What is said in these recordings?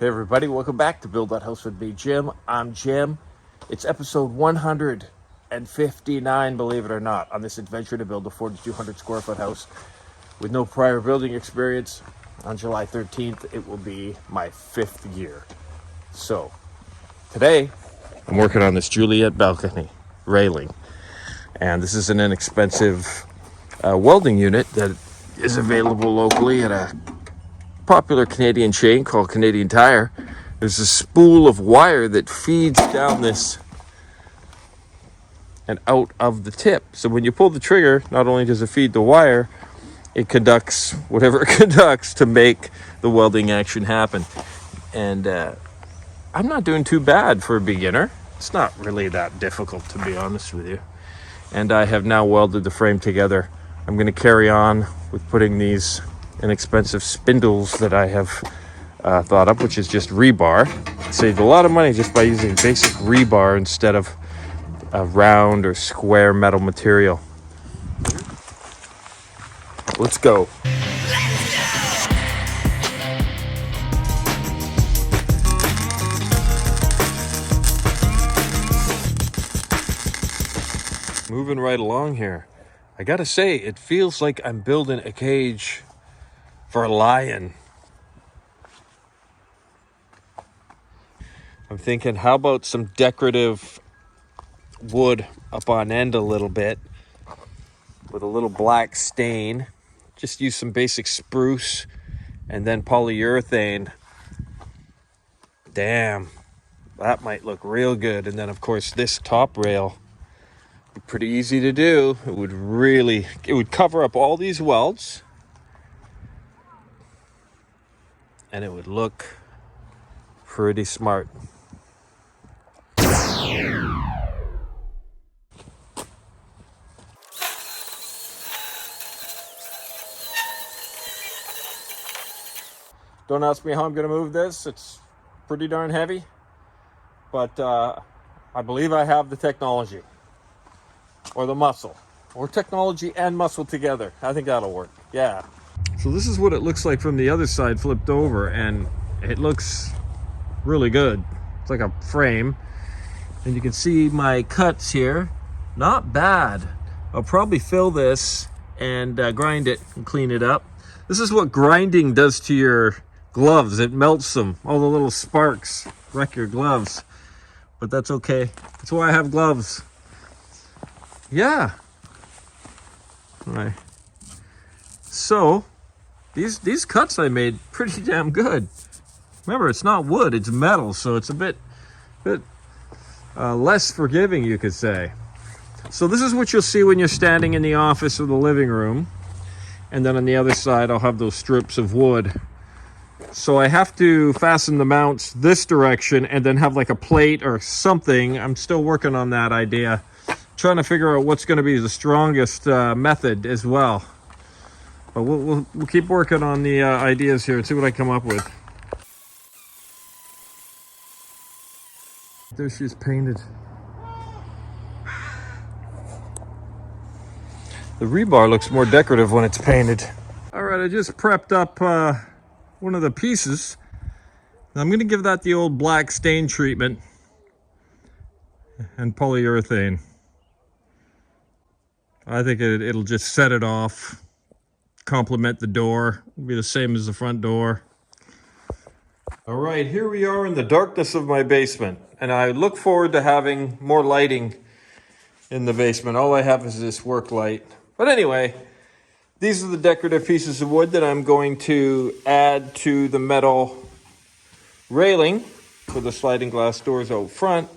Hey everybody, welcome back to Build That House with me, Jim. I'm Jim. It's episode 159, believe it or not, on this adventure to build a 4,200 square foot house with no prior building experience. On July 13th, it will be my 5th year. So, today, I'm working on this Juliet balcony railing. And this is an inexpensive welding unit that is available locally at a popular Canadian chain called Canadian Tire. There's a spool of wire that feeds down this and out of the tip. So when you pull the trigger, not only does it feed the wire, it conducts whatever it conducts to make the welding action happen. And I'm not doing too bad for a beginner. It's not really that difficult, to be honest with you. And I have now welded the frame together. I'm going to carry on with putting these inexpensive spindles that I have thought up, which is just rebar. Saved a lot of money just by using basic rebar instead of a round or square metal material. Let's go. Moving right along here. I gotta say, it feels like I'm building a cage for a lion. I'm thinking, how about some decorative wood up on end a little bit with a little black stain. Just use some basic spruce and then polyurethane. Damn, that might look real good. And then of course this top rail, pretty easy to do. It would cover up all these welds and it would look pretty smart. Don't ask me how I'm going to move this. It's pretty darn heavy, but I believe I have the technology or the muscle, or technology and muscle together. I think that'll work. Yeah. So this is what it looks like from the other side flipped over, and it looks really good. It's like a frame, and you can see my cuts here. Not bad. I'll probably fill this and grind it and clean it up. This is what grinding does to your gloves. It melts them. All the little sparks wreck your gloves, but that's okay. That's why I have gloves. Yeah. All right. So these cuts I made pretty damn good. Remember, it's not wood, it's metal, so it's a bit less forgiving, you could say. So this is what you'll see when you're standing in the office or the living room. And then on the other side, I'll have those strips of wood. So I have to fasten the mounts this direction and then have like a plate or something. I'm still working on that idea. Trying to figure out what's going to be the strongest method as well. But we'll keep working on the ideas here and see what I come up with. There she's painted. The rebar looks more decorative when it's painted. All right, I just prepped up one of the pieces. I'm going to give that the old black stain treatment and polyurethane. I think it'll just set it off, complement the door. It'll be the same as the front door. All right, here we are in the darkness of my basement, and I look forward to having more lighting in the basement. All I have is this work light. But anyway, these are the decorative pieces of wood that I'm going to add to the metal railing for the sliding glass doors out front.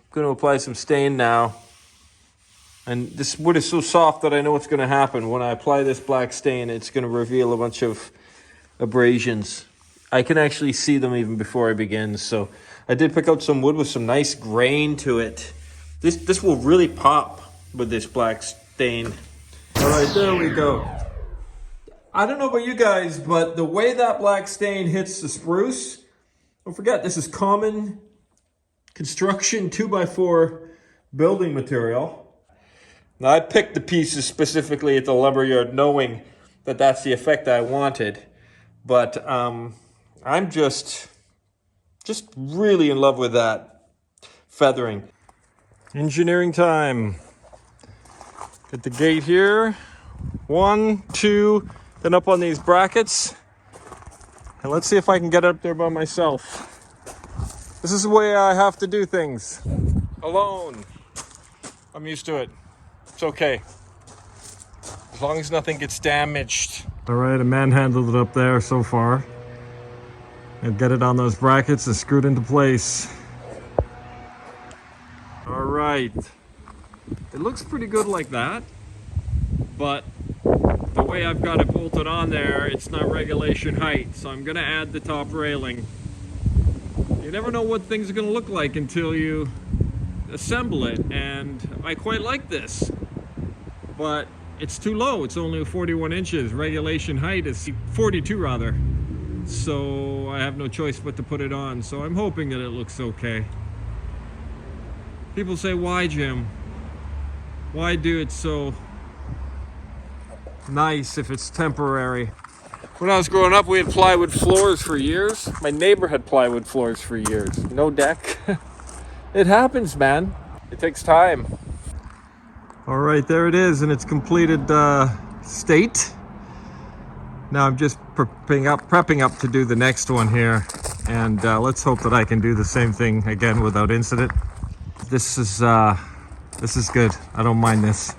Going to apply some stain now. And this wood is so soft that I know what's going to happen. When I apply this black stain, it's going to reveal a bunch of abrasions. I can actually see them even before I begin. So I did pick out some wood with some nice grain to it. This will really pop with this black stain. All right, there we go. I don't know about you guys, but the way that black stain hits the spruce, don't forget, this is common construction 2x4 building material. Now I picked the pieces specifically at the lumberyard knowing that that's the effect I wanted. But I'm just really in love with that feathering. Engineering time. Get the gate here. 1, 2, then up on these brackets. And let's see if I can get up there by myself. This is the way I have to do things. Alone. I'm used to it. It's okay. As long as nothing gets damaged. All right, I manhandled it up there so far. And get it on those brackets and screw it into place. All right. It looks pretty good like that. But the way I've got it bolted on there, it's not regulation height. So I'm gonna add the top railing. You never know what things are gonna look like until you assemble it. And I quite like this, but it's too low. It's only 41 inches. Regulation height is 42 rather. So I have no choice but to put it on. So I'm hoping that it looks okay. People say, why, Jim? Why do it so nice if it's temporary? When I was growing up, we had plywood floors for years. My neighbor had plywood floors for years. No deck. It happens, man. It takes time. All right, there it is in its completed state. Now I'm just prepping up to do the next one here. And let's hope that I can do the same thing again without incident. This is good. I don't mind this.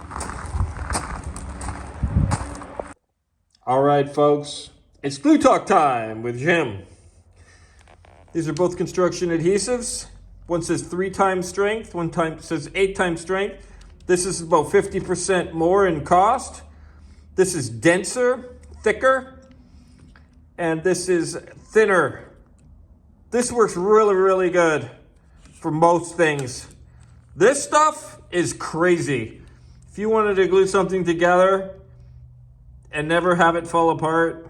All right, folks, it's glue talk time with Jim. These are both construction adhesives. One says 3 times strength, one time says 8 times strength. This is about 50% more in cost. This is denser, thicker, and this is thinner. This works really, really good for most things. This stuff is crazy. If you wanted to glue something together and never have it fall apart,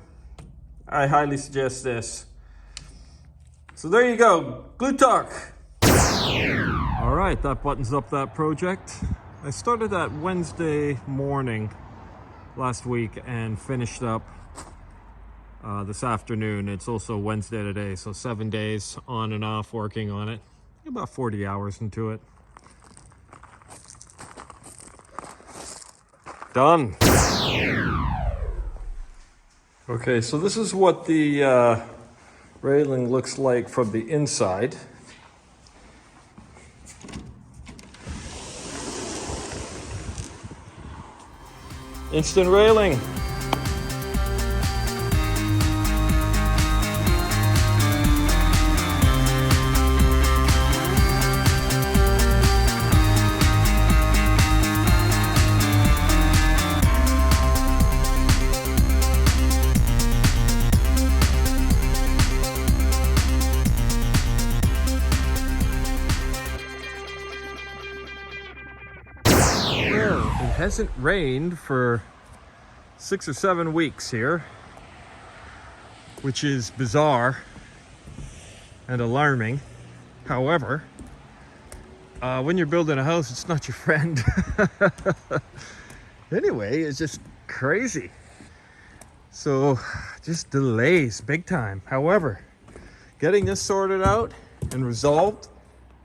I highly suggest this. So there you go, glue talk. All right, that buttons up that project. I started that Wednesday morning last week and finished up this afternoon. It's also Wednesday today, so 7 days on and off working on it. About 40 hours into it. Done. Okay, so this is what the railing looks like from the inside. Instant railing. It hasn't rained for 6 or 7 weeks here, which is bizarre and alarming. However, when you're building a house, it's not your friend. Anyway, it's just crazy. So just delays big time. However, getting this sorted out and resolved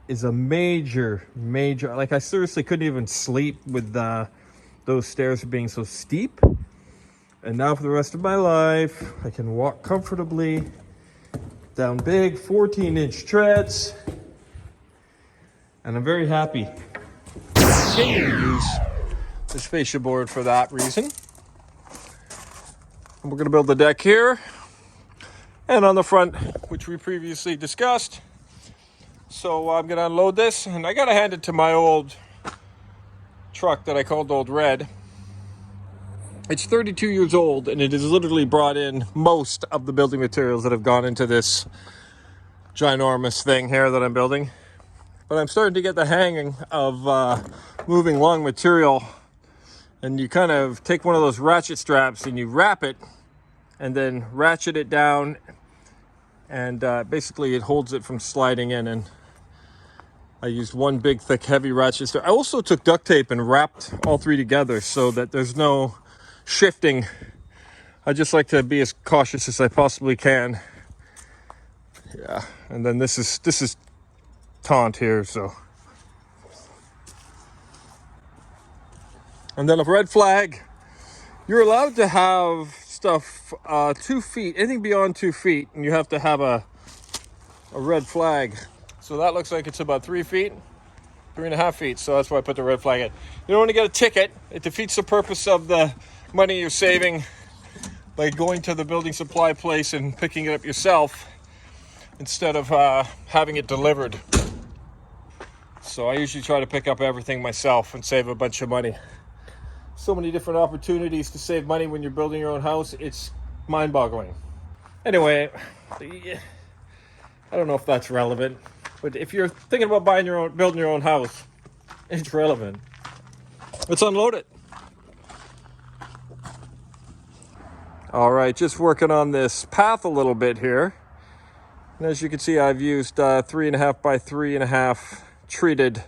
is a major, like I seriously couldn't even sleep with those stairs being so steep. And now for the rest of my life, I can walk comfortably down big 14-inch treads. And I'm very happy. I continue to use this fascia board for that reason. And we're gonna build the deck here. And on the front, which we previously discussed. So I'm gonna unload this, and I gotta hand it to my old truck that I called Old Red. It's 32 years old, and it has literally brought in most of the building materials that have gone into this ginormous thing here that I'm building. But I'm starting to get the hang of moving long material, and you kind of take one of those ratchet straps and you wrap it and then ratchet it down, and basically it holds it from sliding in. And I used one big thick heavy ratchet strap. I also took duct tape and wrapped all three together so that there's no shifting I just like to be as cautious as I possibly can. Yeah, and then this is taunt here, so. And then a red flag. You're allowed to have stuff 2 feet, anything beyond 2 feet, and you have to have a red flag. So that looks like it's about 3 feet, 3.5 feet. So that's why I put the red flag in. You don't want to get a ticket. It defeats the purpose of the money you're saving by going to the building supply place and picking it up yourself instead of having it delivered. So I usually try to pick up everything myself and save a bunch of money. So many different opportunities to save money when you're building your own house. It's mind-boggling. Anyway, I don't know if that's relevant, but if you're thinking about building your own house, it's relevant. Let's unload it. All right, just working on this path a little bit here. And as you can see, I've used 3.5 by 3.5 treated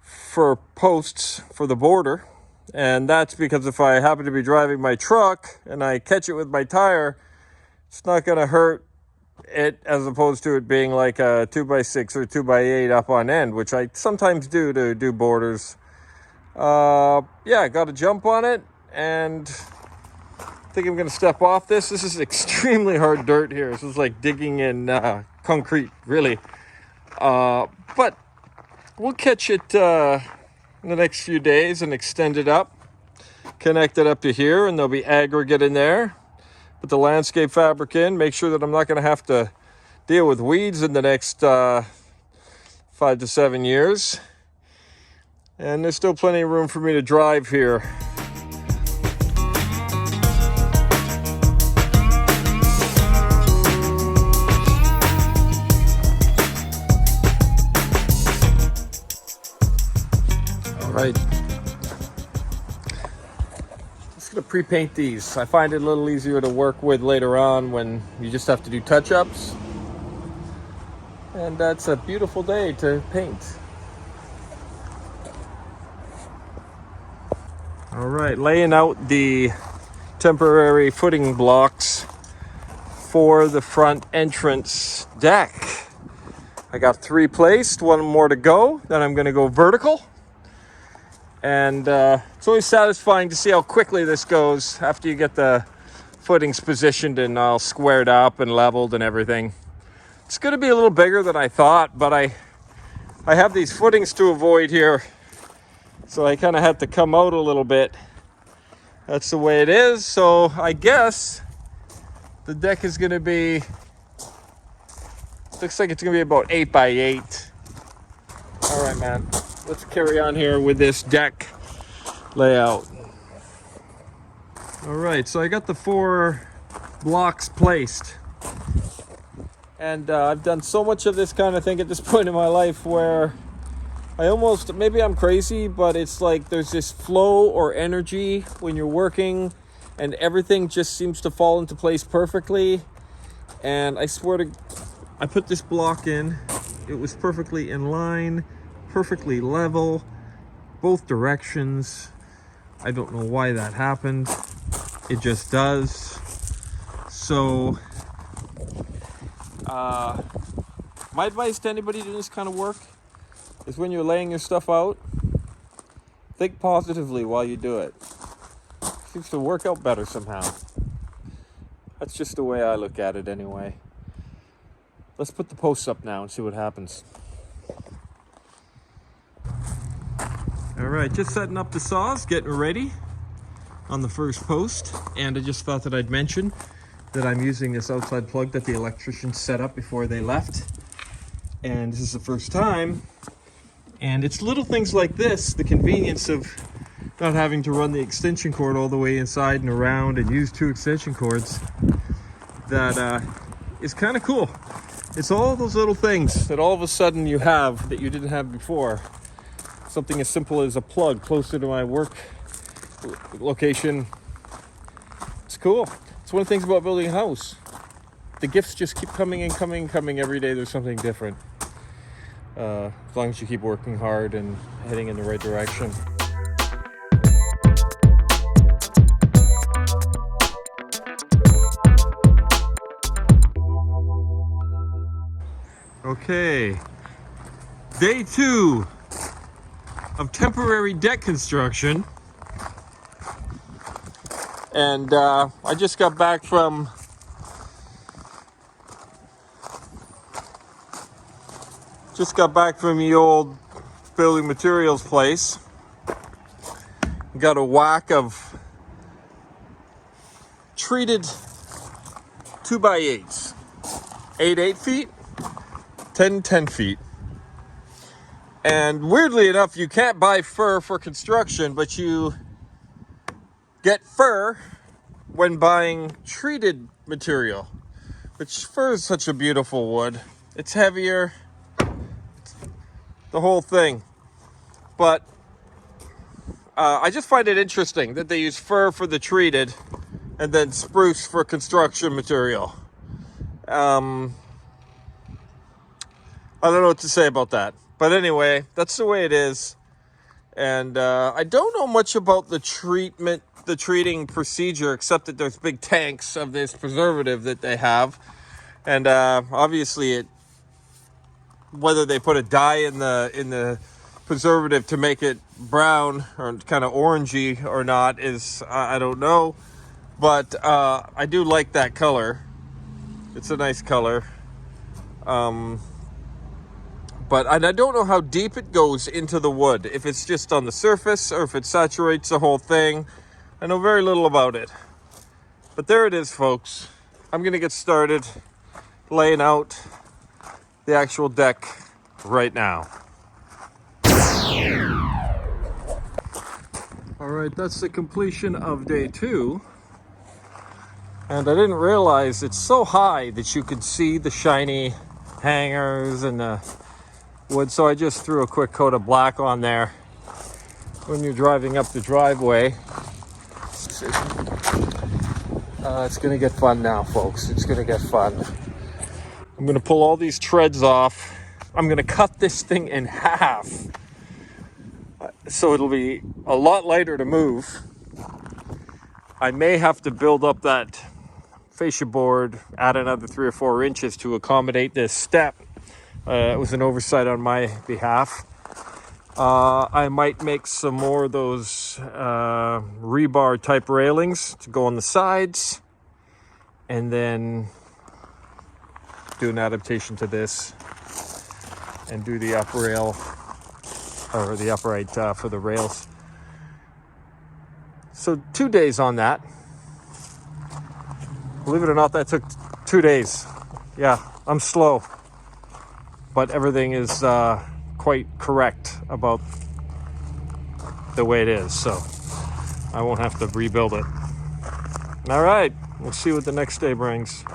for posts for the border. And that's because if I happen to be driving my truck and I catch it with my tire, it's not going to hurt it as opposed to it being like a 2x6 or 2x8 up on end, which I sometimes do to do borders. Yeah, got to jump on it, and I think I'm going to step off this. This is extremely hard dirt here. This is like digging in concrete, really. But we'll catch it in the next few days and extend it up, connect it up to here, and there'll be aggregate in there. Put the landscape fabric in, make sure that I'm not going to have to deal with weeds in the next 5 to 7 years. And there's still plenty of room for me to drive here. All right. Just gonna pre-paint these. I find it a little easier to work with later on when you just have to do touch-ups. And that's a beautiful day to paint. All right, laying out the temporary footing blocks for the front entrance deck. I got 3 placed, 1 more to go. Then I'm gonna go vertical. And it's always satisfying to see how quickly this goes after you get the footings positioned and all squared up and leveled and everything. It's going to be a little bigger than I thought, but I have these footings to avoid here, so I kind of had to come out a little bit. That's the way it is. So I guess the deck is going to be, looks like it's going to be about 8 by 8. All right, man. Let's carry on here with this deck layout. All right, so I got the 4 blocks placed. And I've done so much of this kind of thing at this point in my life where I almost, maybe I'm crazy, but it's like there's this flow or energy when you're working and everything just seems to fall into place perfectly. And I swear to, I put this block in, it was perfectly in line, perfectly level, both directions. I don't know why that happened. It just does. So, my advice to anybody doing this kind of work is when you're laying your stuff out, think positively while you do it. It seems to work out better somehow. That's just the way I look at it anyway. Let's put the posts up now and see what happens. All right, just setting up the saws, getting ready on the first post. And I just thought that I'd mention that I'm using this outside plug that the electrician set up before they left. And this is the first time. And it's little things like this, the convenience of not having to run the extension cord all the way inside and around and use 2 extension cords, that is kind of cool. It's all those little things that all of a sudden you have that you didn't have before. Something as simple as a plug closer to my work location. It's cool. It's one of the things about building a house. The gifts just keep coming and coming every day. There's something different. As long as you keep working hard and heading in the right direction. Okay, day 2 of temporary deck construction, and I just got back from the old building materials place. Got a whack of treated 2x8s, 8 feet, 10 feet. And weirdly enough, you can't buy fir for construction, but you get fir when buying treated material, which fir is such a beautiful wood. It's heavier, the whole thing. But I just find it interesting that they use fir for the treated and then spruce for construction material. I don't know what to say about that. But anyway, that's the way it is. And I don't know much about the treating procedure, except that there's big tanks of this preservative that they have. And obviously whether they put a dye in the preservative to make it brown or kind of orangey or not is, I don't know. But I do like that color. It's a nice color. But I don't know how deep it goes into the wood, if it's just on the surface or if it saturates the whole thing. I know very little about it. But there it is, folks. I'm going to get started laying out the actual deck right now. All right, that's the completion of day 2. And I didn't realize it's so high that you could see the shiny hangers and the wood, so I just threw a quick coat of black on there. When you're driving up the driveway, it's gonna get fun now, folks. It's gonna get fun. I'm gonna pull all these treads off. I'm gonna cut this thing in half, so it'll be a lot lighter to move. I may have to build up that fascia board, add another 3 or 4 inches to accommodate this step. It was an oversight on my behalf. I might make some more of those rebar type railings to go on the sides, and then do an adaptation to this and do the up rail, or the upright for the rails. So 2 days on that. Believe it or not, that took 2 days. Yeah, I'm slow. But everything is quite correct about the way it is, so I won't have to rebuild it. All right, we'll see what the next day brings.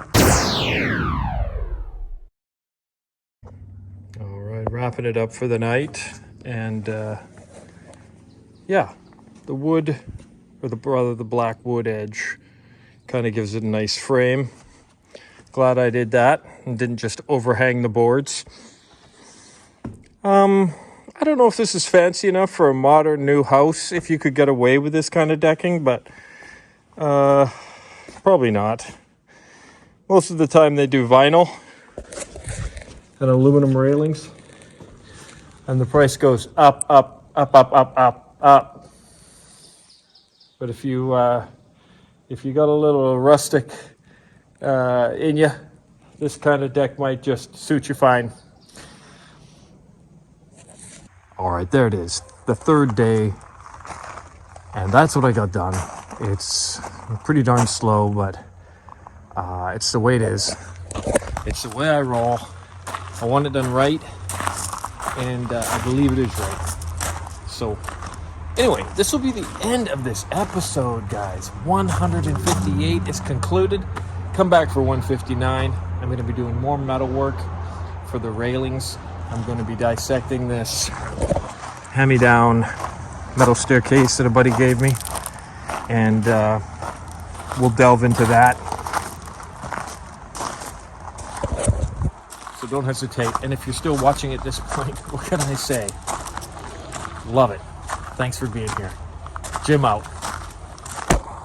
All right, wrapping it up for the night. And yeah, the wood, or the black wood edge, kind of gives it a nice frame. Glad I did that and didn't just overhang the boards. I don't know if this is fancy enough for a modern new house, if you could get away with this kind of decking, but probably not. Most of the time they do vinyl and aluminum railings, and the price goes up, up, up, up, up, up, up. But if you got a little rustic in you, this kind of deck might just suit you fine. All right, there it is, the 3rd day, and that's what I got done. It's pretty darn slow, but it's the way it is. It's the way I roll. I want it done right, and I believe it is right. So anyway, this will be the end of this episode, guys. 158 is concluded. Come back for 159. I'm going to be doing more metal work for the railings. I'm going to be dissecting this hand-me-down metal staircase that a buddy gave me, and we'll delve into that. So don't hesitate. And if you're still watching at this point, what can I say? Love it. Thanks for being here. Jim out.